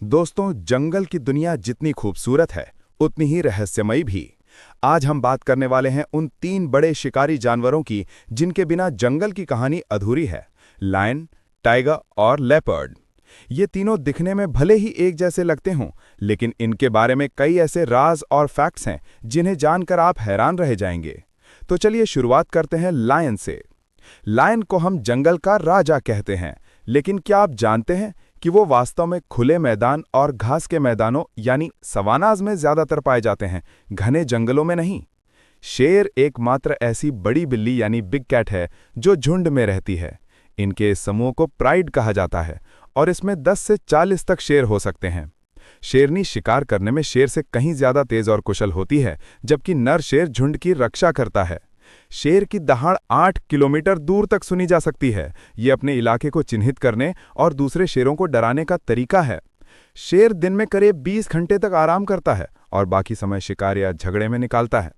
दोस्तों, जंगल की दुनिया जितनी खूबसूरत है उतनी ही रहस्यमयी भी। आज हम बात करने वाले हैं उन 3 बड़े शिकारी जानवरों की जिनके बिना जंगल की कहानी अधूरी है। लायन, टाइगर और लेपर्ड। ये तीनों दिखने में भले ही एक जैसे लगते हों, लेकिन इनके बारे में कई ऐसे राज और फैक्ट्स हैं जिन्हें जानकर आप हैरान रह जाएंगे। तो चलिए शुरुआत करते हैं लायन से। लायन को हम जंगल का राजा कहते हैं, लेकिन क्या आप जानते हैं कि वो वास्तव में खुले मैदान और घास के मैदानों यानी सवानाज में ज्यादातर पाए जाते हैं, घने जंगलों में नहीं। शेर एकमात्र ऐसी बड़ी बिल्ली यानी बिग कैट है जो झुंड में रहती है। इनके इस समूह को प्राइड कहा जाता है और इसमें 10 से 40 तक शेर हो सकते हैं। शेरनी शिकार करने में शेर से कहीं ज्यादा तेज और कुशल होती है, जबकि नर शेर झुंड की रक्षा करता है। शेर की दहाड़ 8 किलोमीटर दूर तक सुनी जा सकती है। ये अपने इलाके को चिन्हित करने और दूसरे शेरों को डराने का तरीका है। शेर दिन में करीब 20 घंटे तक आराम करता है और बाकी समय शिकार या झगड़े में निकालता है।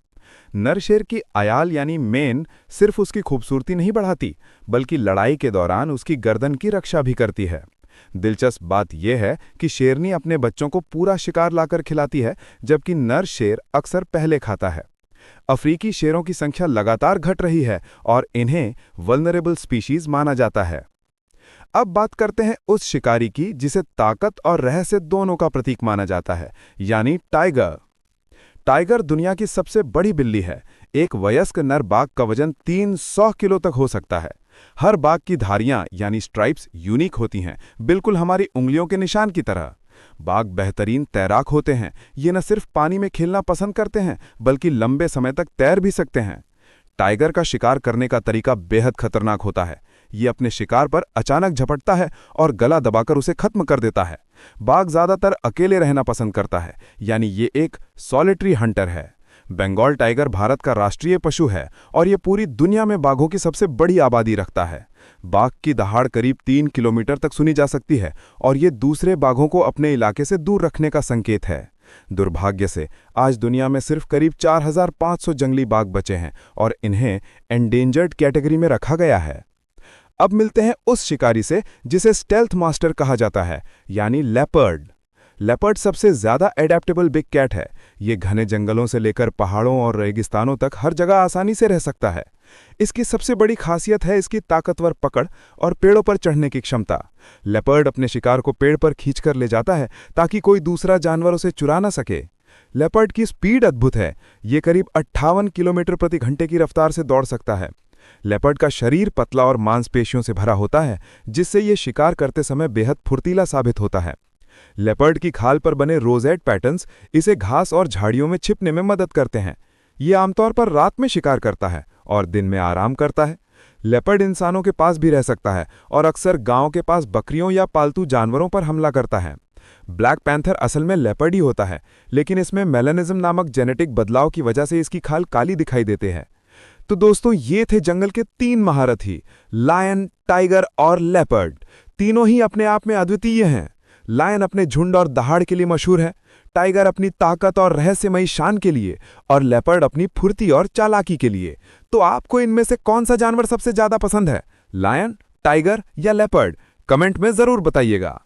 नर शेर की आयाल यानी मेन सिर्फ उसकी खूबसूरती नहीं बढ़ाती, बल्कि लड़ाई के दौरान उसकी गर्दन की रक्षा भी करती है। दिलचस्प बात यह है कि शेरनी अपने बच्चों को पूरा शिकार लाकर खिलाती है, जबकि नर शेर अक्सर पहले खाता है। अफ्रीकी शेरों की संख्या लगातार घट रही है और इन्हें वल्नरेबल स्पीशीज माना जाता है। अब बात करते हैं उस शिकारी की जिसे ताकत और रहस्य दोनों का प्रतीक माना जाता है, यानी टाइगर। टाइगर दुनिया की सबसे बड़ी बिल्ली है। एक वयस्क नर बाघ का वजन 300 किलो तक हो सकता है। हर बाघ की धारियां यानी स्ट्राइप्स यूनिक होती हैं, बिल्कुल हमारी उंगलियों के निशान की तरह। बाघ बेहतरीन तैराक होते हैं। ये न सिर्फ पानी में खेलना पसंद करते हैं, बल्कि लंबे समय तक तैर भी सकते हैं। टाइगर का शिकार करने का तरीका बेहद खतरनाक होता है। ये अपने शिकार पर अचानक झपटता है और गला दबाकर उसे खत्म कर देता है। बाघ ज्यादातर अकेले रहना पसंद करता है, यानी ये एक सॉलिटरी हंटर है। बंगाल टाइगर भारत का राष्ट्रीय पशु है और ये पूरी दुनिया में बाघों की सबसे बड़ी आबादी रखता है। बाघ की दहाड़ करीब 3 किलोमीटर तक सुनी जा सकती है और ये दूसरे बाघों को अपने इलाके से दूर रखने का संकेत है। दुर्भाग्य से आज दुनिया में सिर्फ करीब 4500 जंगली बाघ बचे हैं और इन्हें एंडेंजर्ड कैटेगरी में रखा गया है। अब मिलते हैं उस शिकारी से जिसे स्टेल्थ मास्टर कहा जाता है, यानी लेपर्ड। लेपर्ड सबसे ज्यादा एडेप्टेबल बिग कैट है। ये घने जंगलों से लेकर पहाड़ों और रेगिस्तानों तक हर जगह आसानी से रह सकता है। इसकी सबसे बड़ी खासियत है इसकी ताकतवर पकड़ और पेड़ों पर चढ़ने की क्षमता। लेपर्ड अपने शिकार को पेड़ पर खींचकर ले जाता है ताकि कोई दूसरा जानवर उसे चुरा न सके। लेपर्ड की स्पीड अद्भुत है। ये करीब 58 किलोमीटर प्रति घंटे की रफ्तार से दौड़ सकता है। लेपर्ड का शरीर पतला और मांसपेशियों से भरा होता है, जिससे ये शिकार करते समय बेहद फुर्तीला साबित होता है। लेपर्ड की खाल पर बने रोजेट पैटर्न्स इसे घास और झाड़ियों में छिपने में मदद करते हैं। ये आमतौर पर रात में शिकार करता है और दिन में आराम करता है। लेपर्ड इंसानों के पास भी रह सकता है और अक्सर गांव के पास बकरियों या पालतू जानवरों पर हमला करता है। ब्लैक पैंथर असल में लेपर्ड ही होता है, लेकिन इसमें मेलानिज्म नामक जेनेटिक बदलाव की वजह से इसकी खाल काली दिखाई देते हैं। तो दोस्तों, ये थे जंगल के 3 महारथी, लायन, टाइगर और लेपर्ड। तीनों ही अपने आप में अद्वितीय हैं। लायन अपने झुंड और दहाड़ के लिए मशहूर है, टाइगर अपनी ताकत और रहस्यमयी शान के लिए, और लेपर्ड अपनी फुर्ती और चालाकी के लिए। तो आपको इनमें से कौन सा जानवर सबसे ज्यादा पसंद है, लायन, टाइगर या लेपर्ड? कमेंट में जरूर बताइएगा।